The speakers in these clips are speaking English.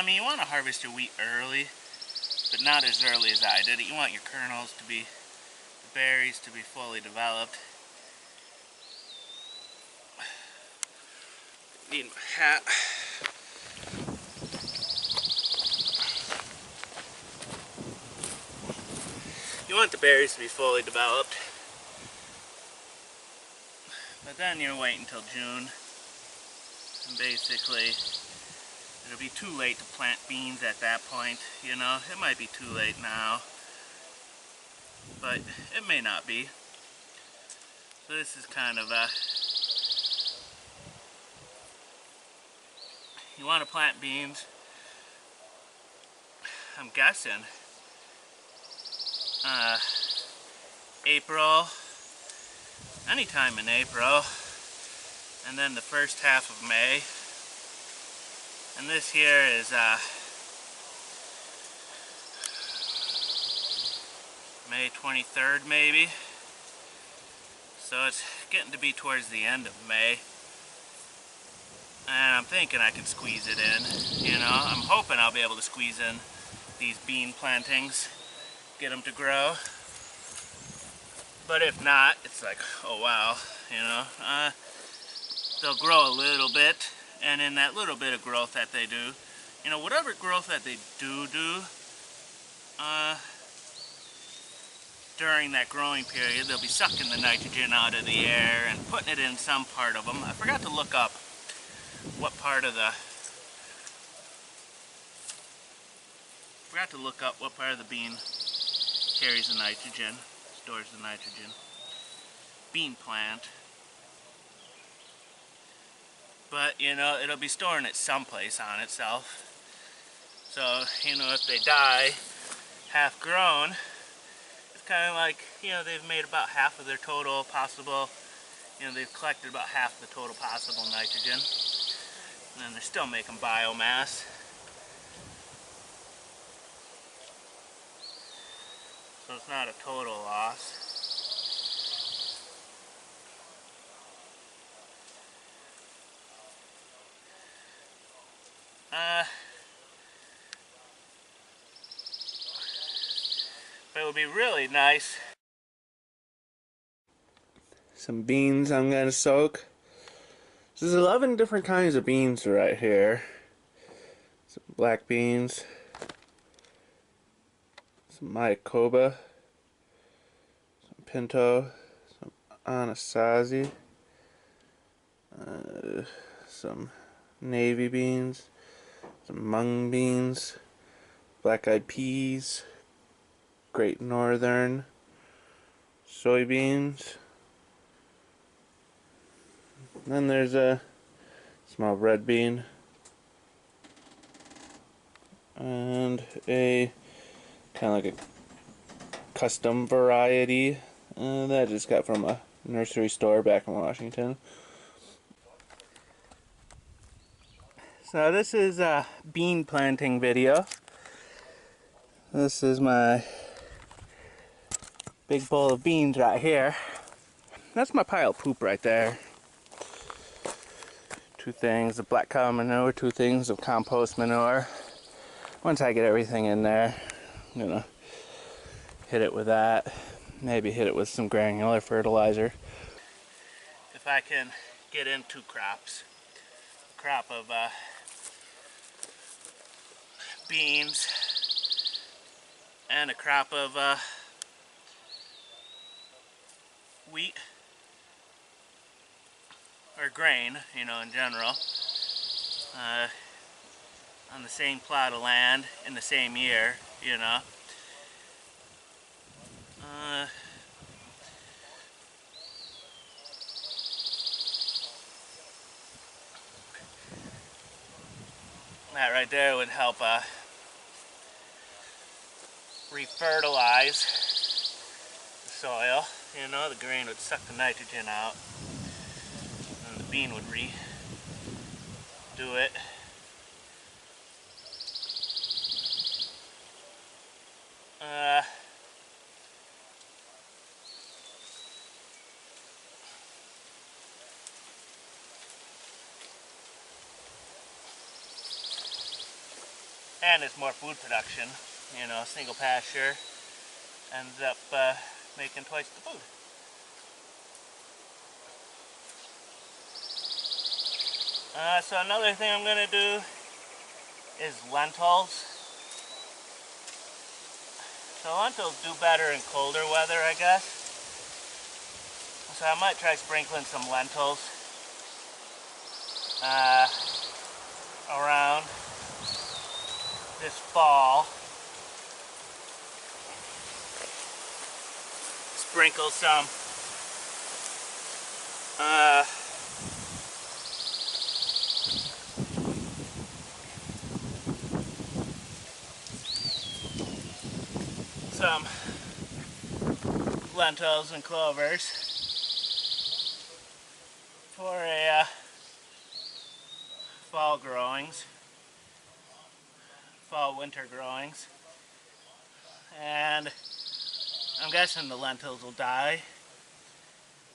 I mean, you want to harvest your wheat early, but not as early as I did it. You want your kernels to be, the berries to be fully developed. Need my hat. You want the berries to be fully developed. But then you're waiting until June. And basically, it'll be too late to plant beans at that point. You know, it might be too late now, but it may not be. So this is kind of a, you want to plant beans, I'm guessing, April, anytime in April, and then the first half of May. And this here is May 23rd maybe. So it's getting to be towards the end of May. And I'm thinking I can squeeze it in, you know. I'm hoping I'll be able to squeeze in these bean plantings, get them to grow. But if not, it's like, oh wow, you know. They'll grow a little bit, and in that little bit of growth that they do, you know, whatever growth that they do, during that growing period, they'll be sucking the nitrogen out of the air and putting it in some part of them. I forgot to look up what part of the bean carries the nitrogen, stores the nitrogen. Bean plant. But, you know, it'll be storing it someplace on itself. So, you know, if they die half grown, it's kind of like, you know, they've made about half of their total possible, you know, they've collected about half the total possible nitrogen. And then they're still making biomass. So it's not a total loss. But it would be really nice. Some beans I'm going to soak. There's 11 different kinds of beans right here. Some black beans. Some Mayakoba. Some Pinto. Some Anasazi. Some navy beans. Some mung beans. Black-eyed peas. Great Northern. Soybeans. And then there's a small red bean. And a kind of like a custom variety that I just got from a nursery store back in Washington. So this is a bean planting video. This is my big bowl of beans right here. That's my pile of poop right there. 2 things of black cow manure, 2 things of compost manure. Once I get everything in there, I'm gonna hit it with that. Maybe hit it with some granular fertilizer. If I can get in 2 crops. A crop of beans and a crop of wheat or grain, you know, in general, on the same plot of land in the same year, you know. That right there would help refertilize the soil. You know, the grain would suck the nitrogen out, and the bean would redo it. and it's more food production. You know, single pasture ends up making twice the food. So another thing I'm going to do is lentils. So lentils do better in colder weather, I guess. So I might try sprinkling some lentils around this fall. Sprinkle some lentils and clovers for a fall growings, fall winter growings, and I'm guessing the lentils will die,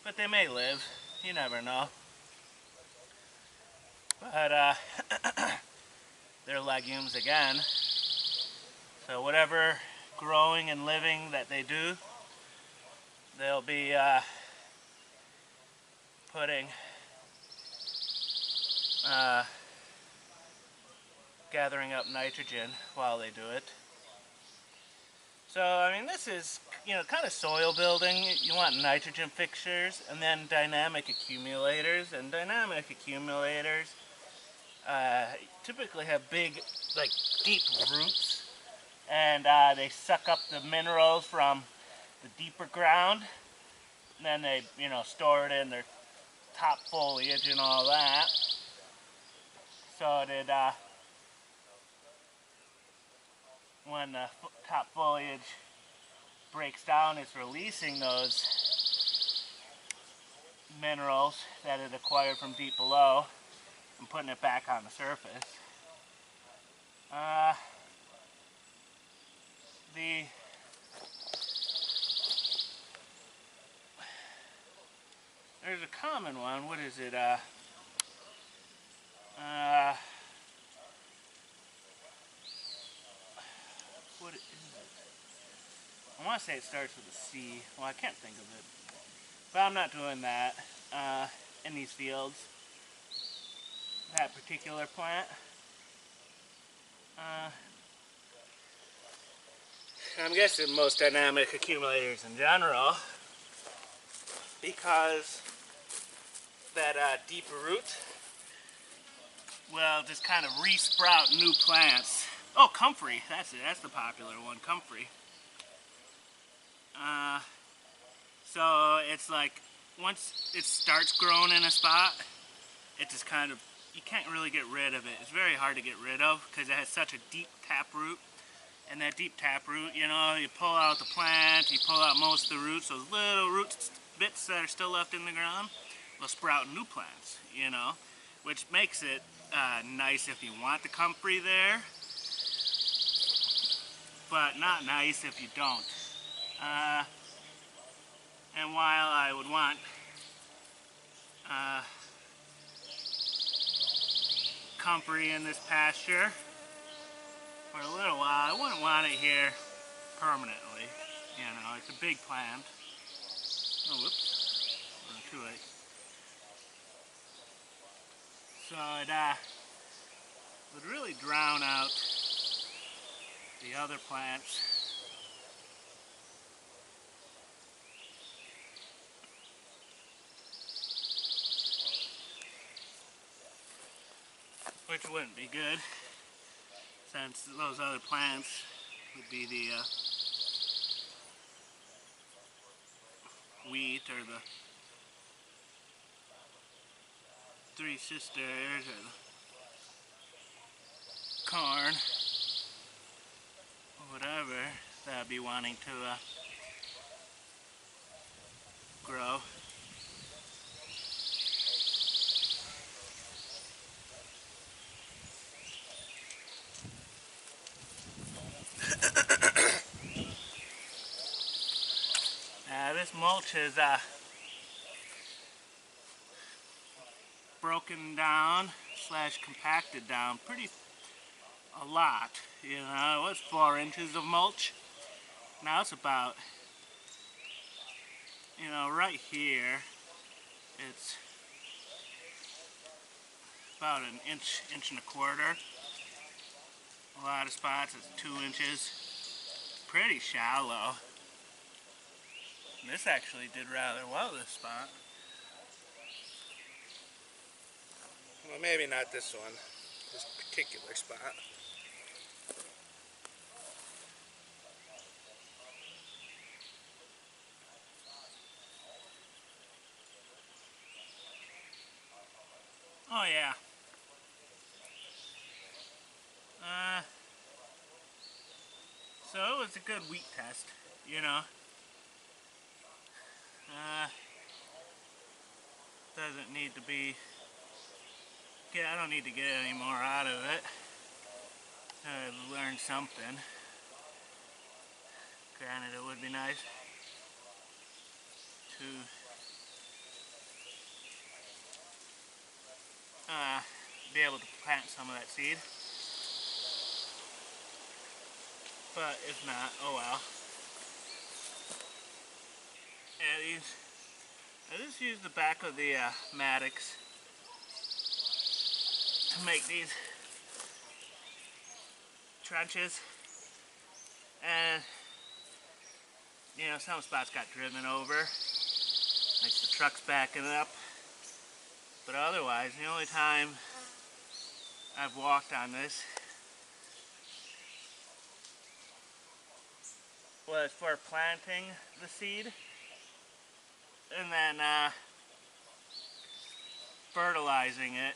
but they may live. You never know. But they're legumes again, so whatever growing and living that they do, they'll be putting gathering up nitrogen while they do it. So I mean, this is, you know, kind of soil building. You want nitrogen fixtures and then dynamic accumulators, and dynamic accumulators typically have big, like, deep roots, and they suck up the minerals from the deeper ground, and then they, you know, store it in their top foliage and all that. So that when the top foliage breaks down, it's releasing those minerals that it acquired from deep below and putting it back on the surface. There's a common one. What is it? What is it? I want to say it starts with a C. Well, I can't think of it. But I'm not doing that in these fields. That particular plant. I'm guessing most dynamic accumulators in general, because that deeper root will just kind of re-sprout new plants. Oh, comfrey, that's it, that's the popular one, comfrey. So it's like, once it starts growing in a spot, it just kind of, you can't really get rid of it. It's very hard to get rid of because it has such a deep taproot. And that deep taproot, you know, you pull out the plant, you pull out most of the roots, those little root bits that are still left in the ground will sprout new plants, you know, which makes it nice if you want the comfrey there, but not nice if you don't. And while I would want comfrey in this pasture for a little while, I wouldn't want it here permanently. You know, it's a big plant. Oh, whoops. Too late. So it would really drown out the other plants. Which wouldn't be good, since those other plants would be the wheat or the Three Sisters or the corn or whatever that I'd be wanting to grow. This mulch is broken down / compacted down pretty a lot. You know, it was 4 inches of mulch. Now it's about, you know, right here, it's about an inch, inch and a quarter. A lot of spots it's 2 inches. Pretty shallow. This actually did rather well, this spot. Well, maybe not this one, this particular spot. Oh yeah. So it was a good wheat test, you know. Doesn't need to be, I don't need to get any more out of it. I learned something. Granted, it would be nice to be able to plant some of that seed. But if not, oh well. Yeah, I just use the back of the Maddox to make these trenches. And, you know, some spots got driven over, like the truck's backing up. But otherwise, the only time I've walked on this was for planting the seed and then fertilizing it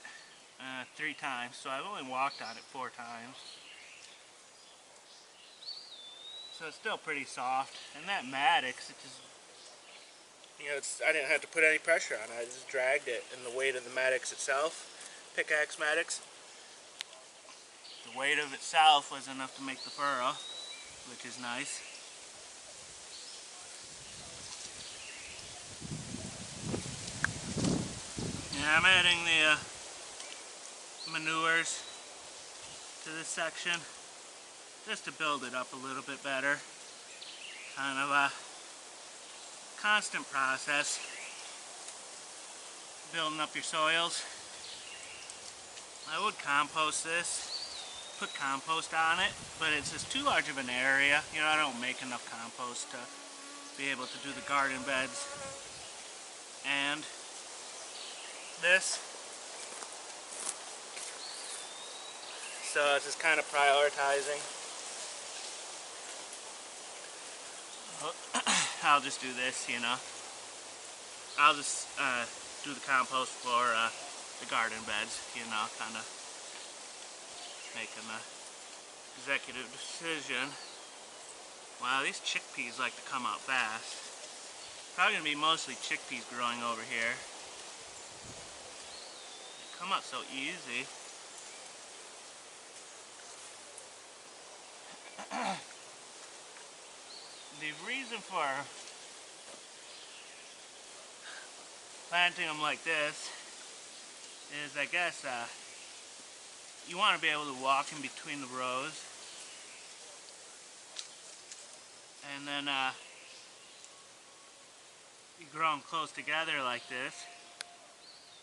3 times. So I've only walked on it 4 times. So it's still pretty soft. And that Maddox, it just, you know, I didn't have to put any pressure on it. I just dragged it, and the weight of the Maddox itself, pickaxe Maddox, the weight of itself was enough to make the furrow, which is nice. Yeah, I'm adding the manures to this section just to build it up a little bit better. Kind of a constant process, building up your soils. I would compost this, put compost on it, but it's just too large of an area. You know, I don't make enough compost to be able to do the garden beds. And this, so it's just kind of prioritizing. I'll just do this, you know. I'll just do the compost for the garden beds, you know, kind of making an executive decision. Wow, these chickpeas like to come out fast. Probably gonna be mostly chickpeas growing over here. They come out so easy. The reason for planting them like this is, I guess, you want to be able to walk in between the rows, and then you grow them close together like this.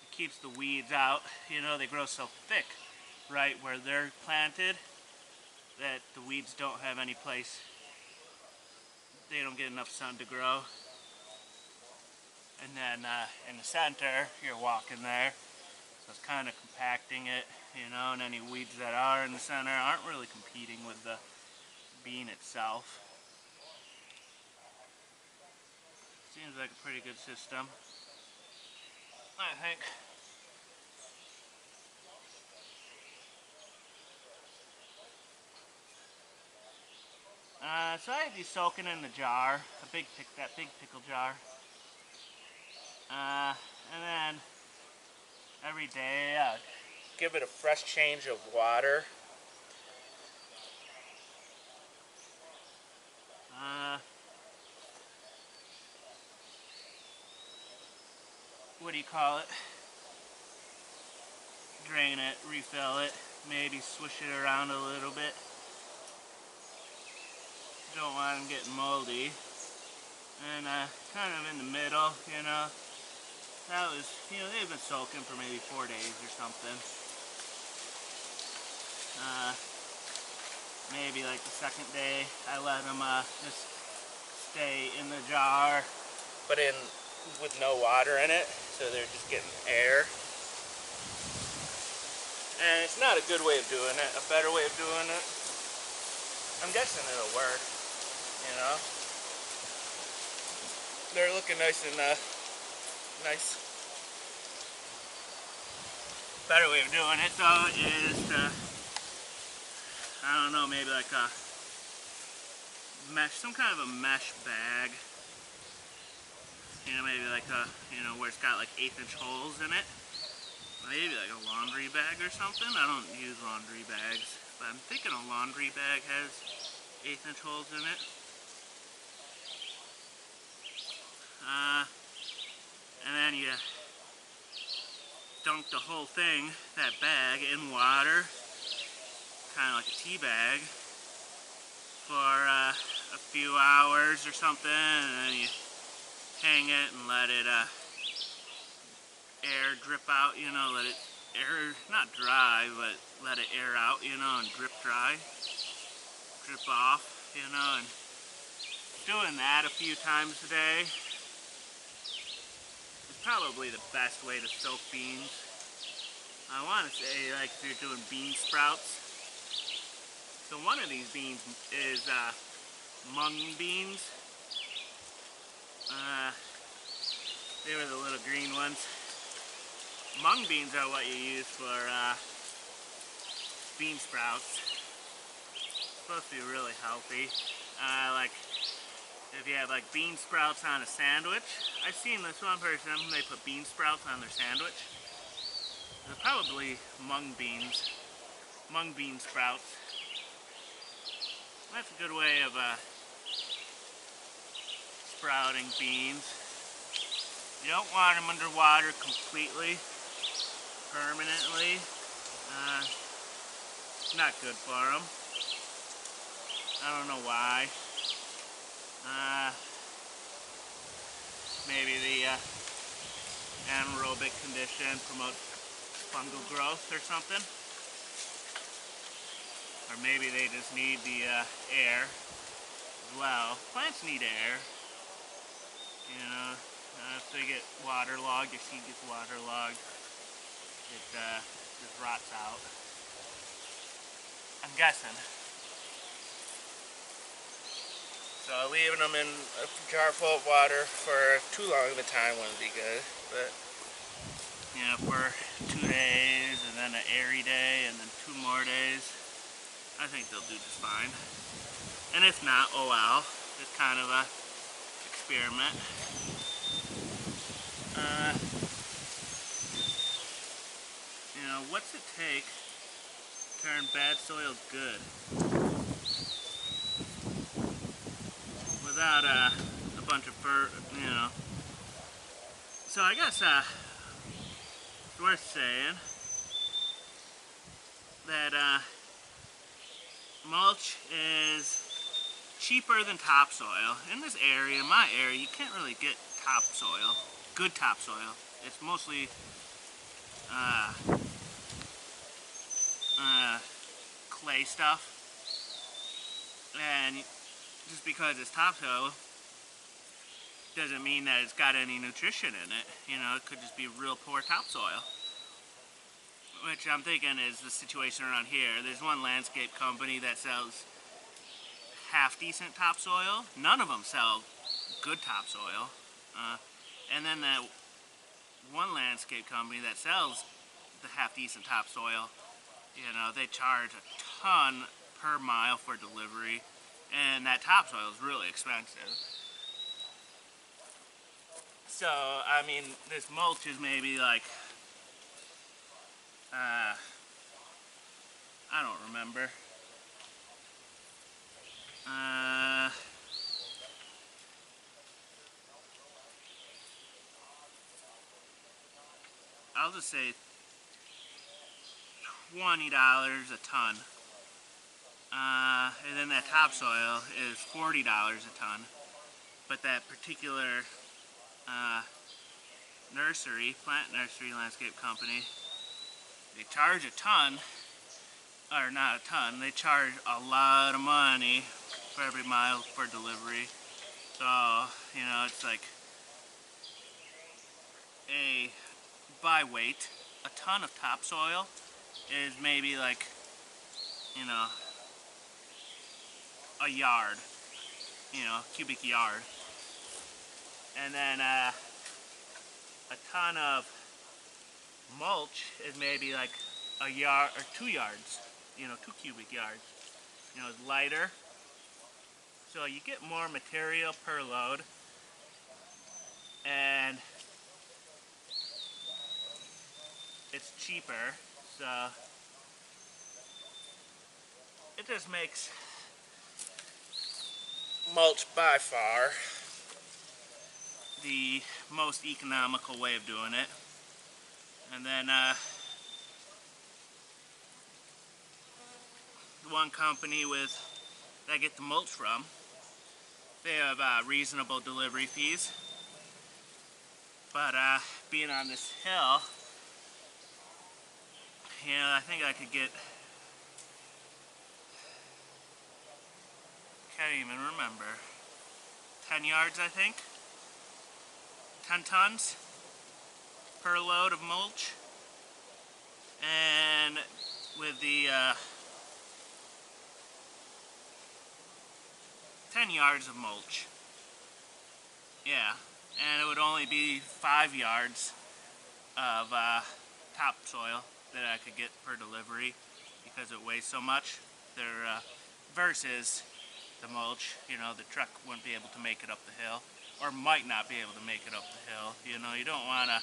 It keeps the weeds out. You know, they grow so thick right where they're planted that the weeds don't have any place. They don't get enough sun to grow. And then in the center, you're walking there, so it's kind of compacting it, you know, and any weeds that are in the center aren't really competing with the bean itself. Seems like a pretty good system, I think. So I have these soaking in the jar, that big pickle jar. And then every day give it a fresh change of water. What do you call it? Drain it, refill it, maybe swish it around a little bit. Don't want them getting moldy. And kind of in the middle, you know, that was, you know, they've been soaking for maybe 4 days or something. Maybe like the second day, I let them just stay in the jar, but with no water in it, so they're just getting air. And it's not a good way of doing it. A better way of doing it, I'm guessing it'll work, you know. They're looking nice and nice. Better way of doing it though is to, I don't know, maybe like a mesh, some kind of a mesh bag. You know, maybe like a, you know, where it's got like 1/8" holes in it. Maybe like a laundry bag or something. I don't use laundry bags, but I'm thinking a laundry bag has 1/8" holes in it. And then you dunk the whole thing, that bag, in water, kind of like a tea bag, for a few hours or something, and then you hang it and let it air drip out, you know, let it air, not dry, but let it air out, you know, and drip dry, drip off, you know, and doing that a few times a day is probably the best way to soak beans. I want to say, like, if you're doing bean sprouts, so one of these beans is mung beans. They were the little green ones. Mung beans are what you use for bean sprouts. Supposed to be really healthy. Like if you have like bean sprouts on a sandwich. I've seen this one person, they put bean sprouts on their sandwich. They're probably mung bean sprouts. That's a good way of sprouting beans. You don't want them underwater completely, permanently. It's not good for them. I don't know why. Maybe the anaerobic condition promotes fungal growth or something. Or maybe they just need the air as well. Plants need air. You know, if they get waterlogged, your seed gets waterlogged, it just rots out. I'm guessing. So leaving them in a jar full of water for too long of a time wouldn't be good. But, you know, for 2 days and then an airy day and then 2 more days, I think they'll do just fine. And if not, oh well. It's kind of a experiment. You know, what's it take to turn bad soil good? Without a bunch of you know. So I guess it's worth saying that mulch is cheaper than topsoil. In this area, my area, you can't really get topsoil, good topsoil. It's mostly clay stuff, and just because it's topsoil doesn't mean that it's got any nutrition in it. You know, it could just be real poor topsoil. Which I'm thinking is the situation around here. There's one landscape company that sells half-decent topsoil. None of them sell good topsoil. And then that one landscape company that sells the half-decent topsoil, you know, they charge a ton per mile for delivery, and that topsoil is really expensive. So, I mean, this mulch is maybe like, I don't remember. I'll just say $20 a ton. And then that topsoil is $40 a ton. But that particular nursery, plant nursery landscape company, they charge a ton, or not a ton, they charge a lot of money for every mile for delivery. So, you know, it's like by weight, a ton of topsoil is maybe like, you know, a yard, you know, cubic yard. And then a ton of mulch is maybe like a yard or 2 yards, you know, 2 cubic yards. You know, it's lighter, so you get more material per load, and it's cheaper, so it just makes mulch by far the most economical way of doing it. And then one company that I get the mulch from, they have reasonable delivery fees. But being on this hill, you know, I think I could get, can't even remember, 10 yards I think, 10 tons per load of mulch. And with the 10 yards of mulch, yeah, and it would only be 5 yards of topsoil that I could get per delivery because it weighs so much. Versus the mulch, you know, the truck wouldn't be able to make it up the hill, or might not be able to make it up the hill. You know, you don't want to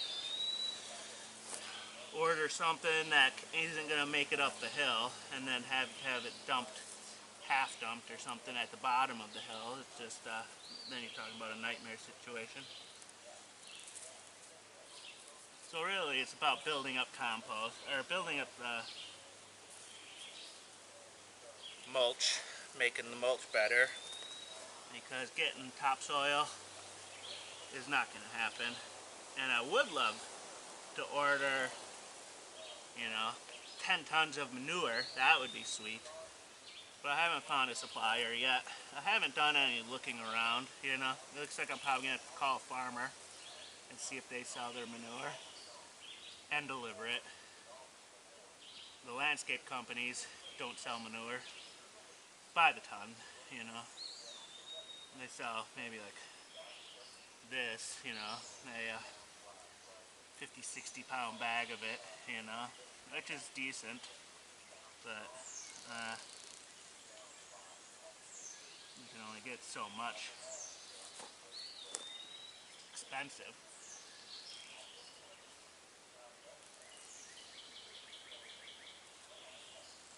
order something that isn't going to make it up the hill and then have it dumped, half dumped or something at the bottom of the hill. It's just, then you're talking about a nightmare situation. So really it's about building up compost, or building up the mulch, making the mulch better, because getting topsoil is not going to happen. And I would love to order, you know, 10 tons of manure. That would be sweet. But I haven't found a supplier yet. I haven't done any looking around, you know. It looks like I'm probably going to call a farmer and see if they sell their manure and deliver it. The landscape companies don't sell manure by the ton, you know. They sell maybe like this, you know, a 50-60 pound bag of it, you know, which is decent, but you can only get so much. Expensive.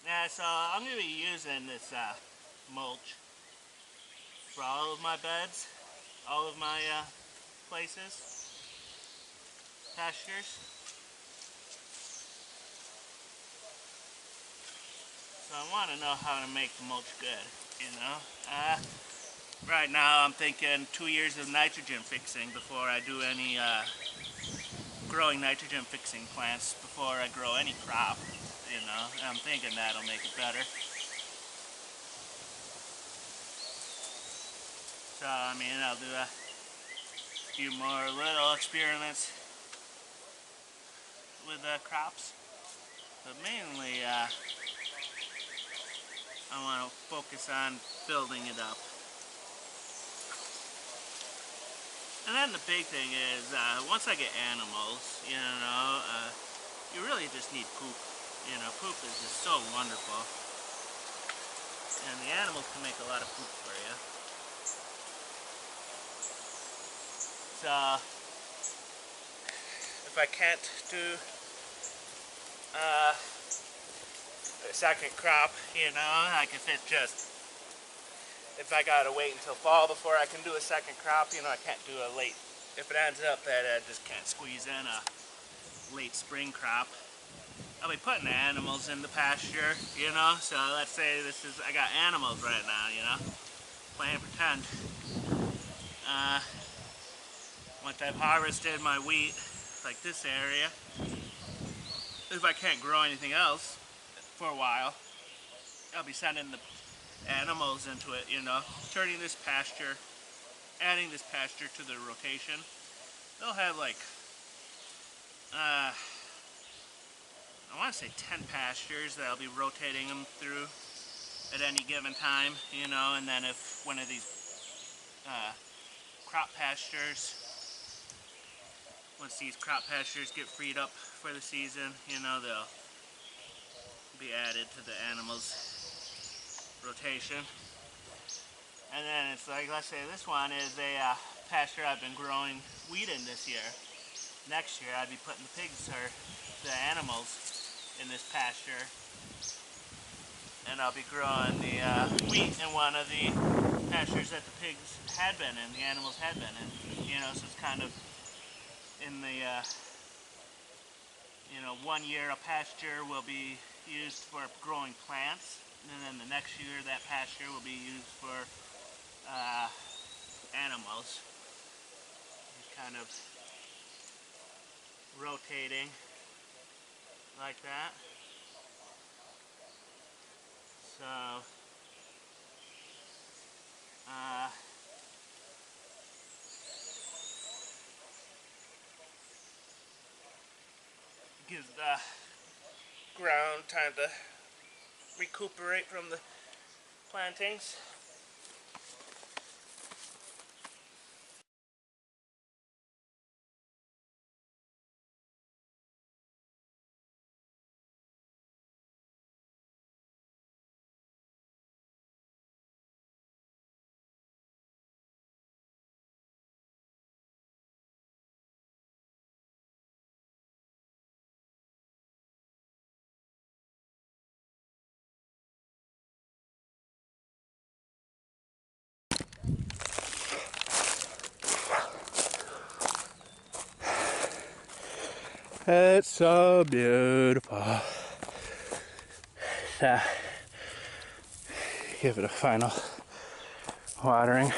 Yeah, so I'm going to be using this mulch for all of my beds, all of my places, pastures. So I want to know how to make the mulch good, you know. Right now I'm thinking 2 years of nitrogen fixing before I do any growing nitrogen fixing plants before I grow any crop, you know. And I'm thinking that'll make it better. So I mean, I'll do a few more little experiments with crops, but mainly I want to focus on building it up. And then the big thing is, once I get animals, you know, you really just need poop. You know, poop is just so wonderful. And the animals can make a lot of poop for you. So, if I can't do a second crop, you know, like if I gotta wait until fall before I can do a second crop, you know, I can't do a late, if it ends up that I just can't squeeze in a late spring crop, I'll be putting the animals in the pasture, you know. So let's say I got animals right now, you know, playing pretend. Uh, Once I've harvested my wheat, like this area, if I can't grow anything else for a while, I'll be sending the animals into it, you know, turning this pasture, adding this pasture to the rotation. They'll have like, I want to say 10 pastures that I'll be rotating them through at any given time, you know, and then if one of these crop pastures, once these crop pastures get freed up for the season, you know, they'll be added to the animals' rotation. And then it's like, let's say this one is a pasture I've been growing wheat in this year. Next year I'd be putting the pigs or the animals in this pasture, and I'll be growing the wheat in one of the pastures that the pigs had been in, the animals had been in. You know, so it's kind of in the, you know, 1 year a pasture will be used for growing plants, and then the next year that pasture will be used for animals. Just kind of rotating like that. So, gives the ground time to recuperate from the plantings. It's so beautiful. Give it a final watering.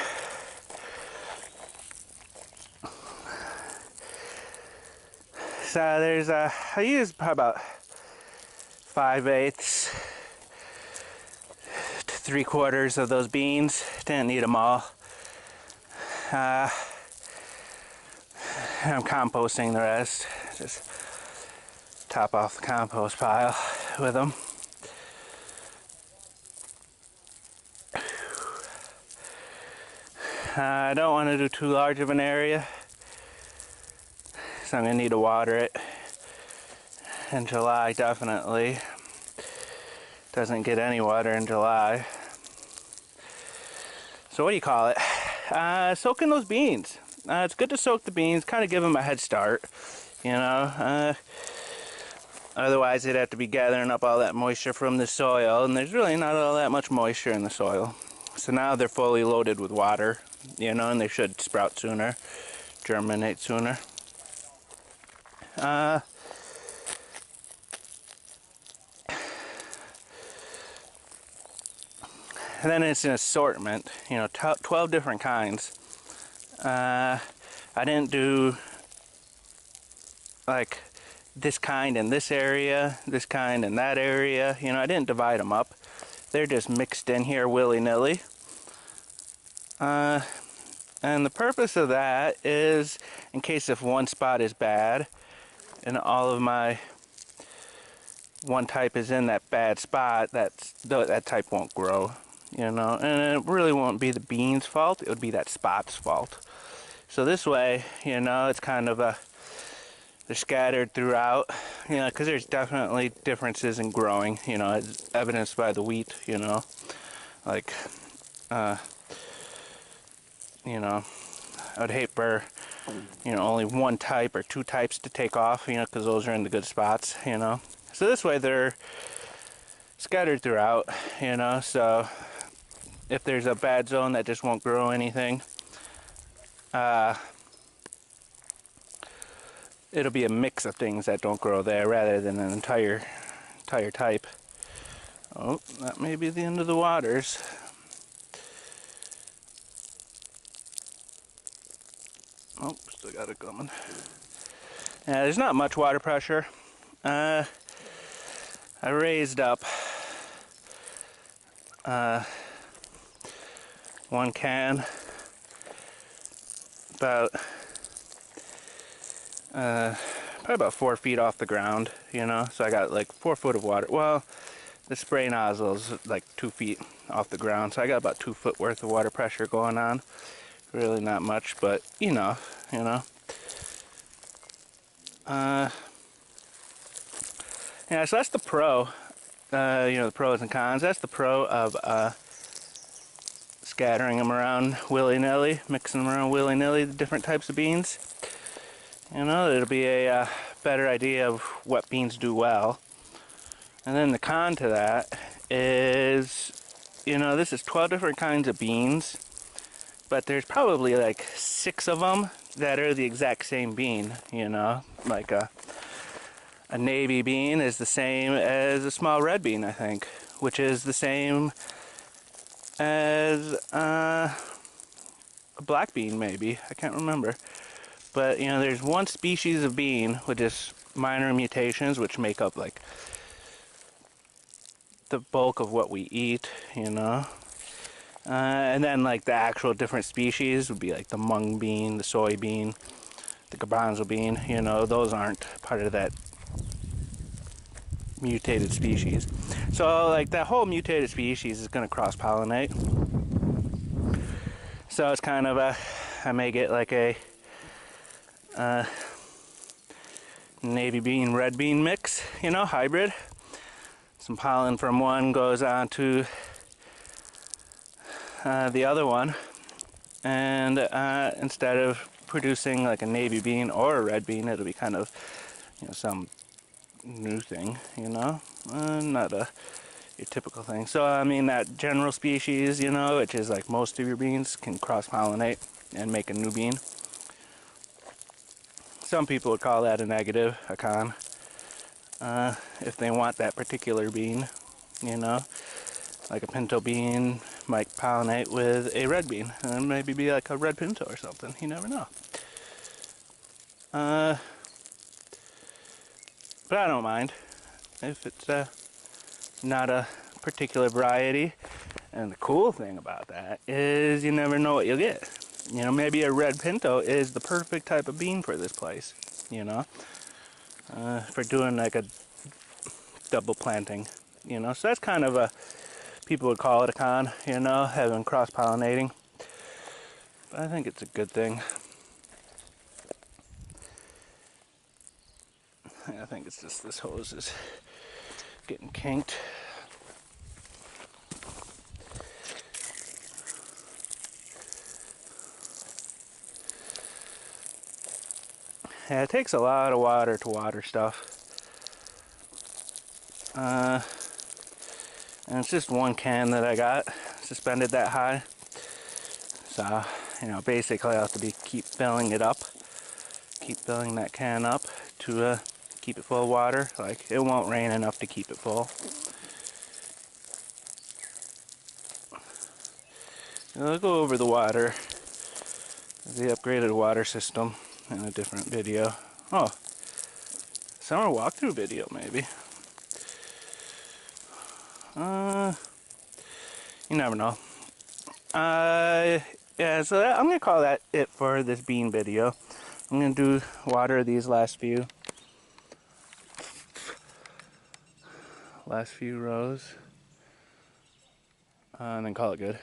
So there's I use about 5/8 to 3/4 of those beans. Didn't need them all. I'm composting the rest. Just top off the compost pile with them. I don't want to do too large of an area, so I'm going to need to water it in July, definitely. Doesn't get any water in July. So what do you call it? Soaking those beans. It's good to soak the beans, kind of give them a head start, you know. Otherwise they'd have to be gathering up all that moisture from the soil, and there's really not all that much moisture in the soil. So now they're fully loaded with water, you know, and they should sprout sooner, germinate sooner. And then it's an assortment, you know, 12 different kinds. I didn't do like this kind in this area, this kind in that area, you know, I didn't divide them up. They're just mixed in here willy-nilly. And the purpose of that is in case if one spot is bad and all of my one type is in that bad spot, that type won't grow, you know, and it really won't be the beans' fault, it would be that spot's fault. So this way, you know, it's kind of they're scattered throughout, you know, because there's definitely differences in growing, you know, as evidenced by the wheat, you know, like, you know, I would hate for, you know, only one type or two types to take off, you know, because those are in the good spots, you know. So this way they're scattered throughout, you know, so if there's a bad zone that just won't grow anything, it'll be a mix of things that don't grow there rather than an entire type. Oh, that may be the end of the waters. Oh, still got it going. Yeah, there's not much water pressure. I raised up one can about probably about 4 feet off the ground, you know, so I got like 4 foot of water. Well, the spray nozzle is like 2 feet off the ground, so I got about 2 foot worth of water pressure going on. Really not much, but enough, you know. Yeah, so that's the pro. You know, the pros and cons. That's the pro of scattering them around willy-nilly, mixing them around willy-nilly, the different types of beans. You know, it'll be a better idea of what beans do well. And then the con to that is, you know, this is 12 different kinds of beans, but there's probably like 6 of them that are the exact same bean, you know, like a navy bean is the same as a small red bean, I think, which is the same as a black bean, maybe. I can't remember. But, you know, there's one species of bean, which is minor mutations, which make up, like, the bulk of what we eat, you know. And then, like, the actual different species would be, like, the mung bean, the soybean, the garbanzo bean, you know, those aren't part of that mutated species. So like that whole mutated species is going to cross-pollinate. So it's kind of I may get like a navy bean, red bean mix, you know, hybrid. Some pollen from one goes on to the other one. And instead of producing like a navy bean or a red bean, it'll be kind of, you know, some new thing, you know, not your typical thing. So I mean that general species, you know, which is like most of your beans, can cross-pollinate and make a new bean. Some people would call that a negative, a con, if they want that particular bean, you know, like a pinto bean might pollinate with a red bean, and maybe be like a red pinto or something. You never know. But I don't mind if it's not a particular variety. And the cool thing about that is you never know what you'll get. You know, maybe a red pinto is the perfect type of bean for this place, you know, for doing like a double planting, you know. So that's kind of a, people would call it a con, you know, having cross-pollinating. But I think it's a good thing. I think it's just this hose is getting kinked. Yeah, it takes a lot of water to water stuff. And it's just one can that I got suspended that high. So, you know, basically I have to keep filling it up. Keep filling that can up to keep it full of water. Like, it won't rain enough to keep it full. I'll go over the water, the upgraded water system in a different video. Oh, summer walkthrough video maybe. You never know. Yeah, so I'm gonna call that it for this bean video. I'm gonna do water these last few rows, and then call it good.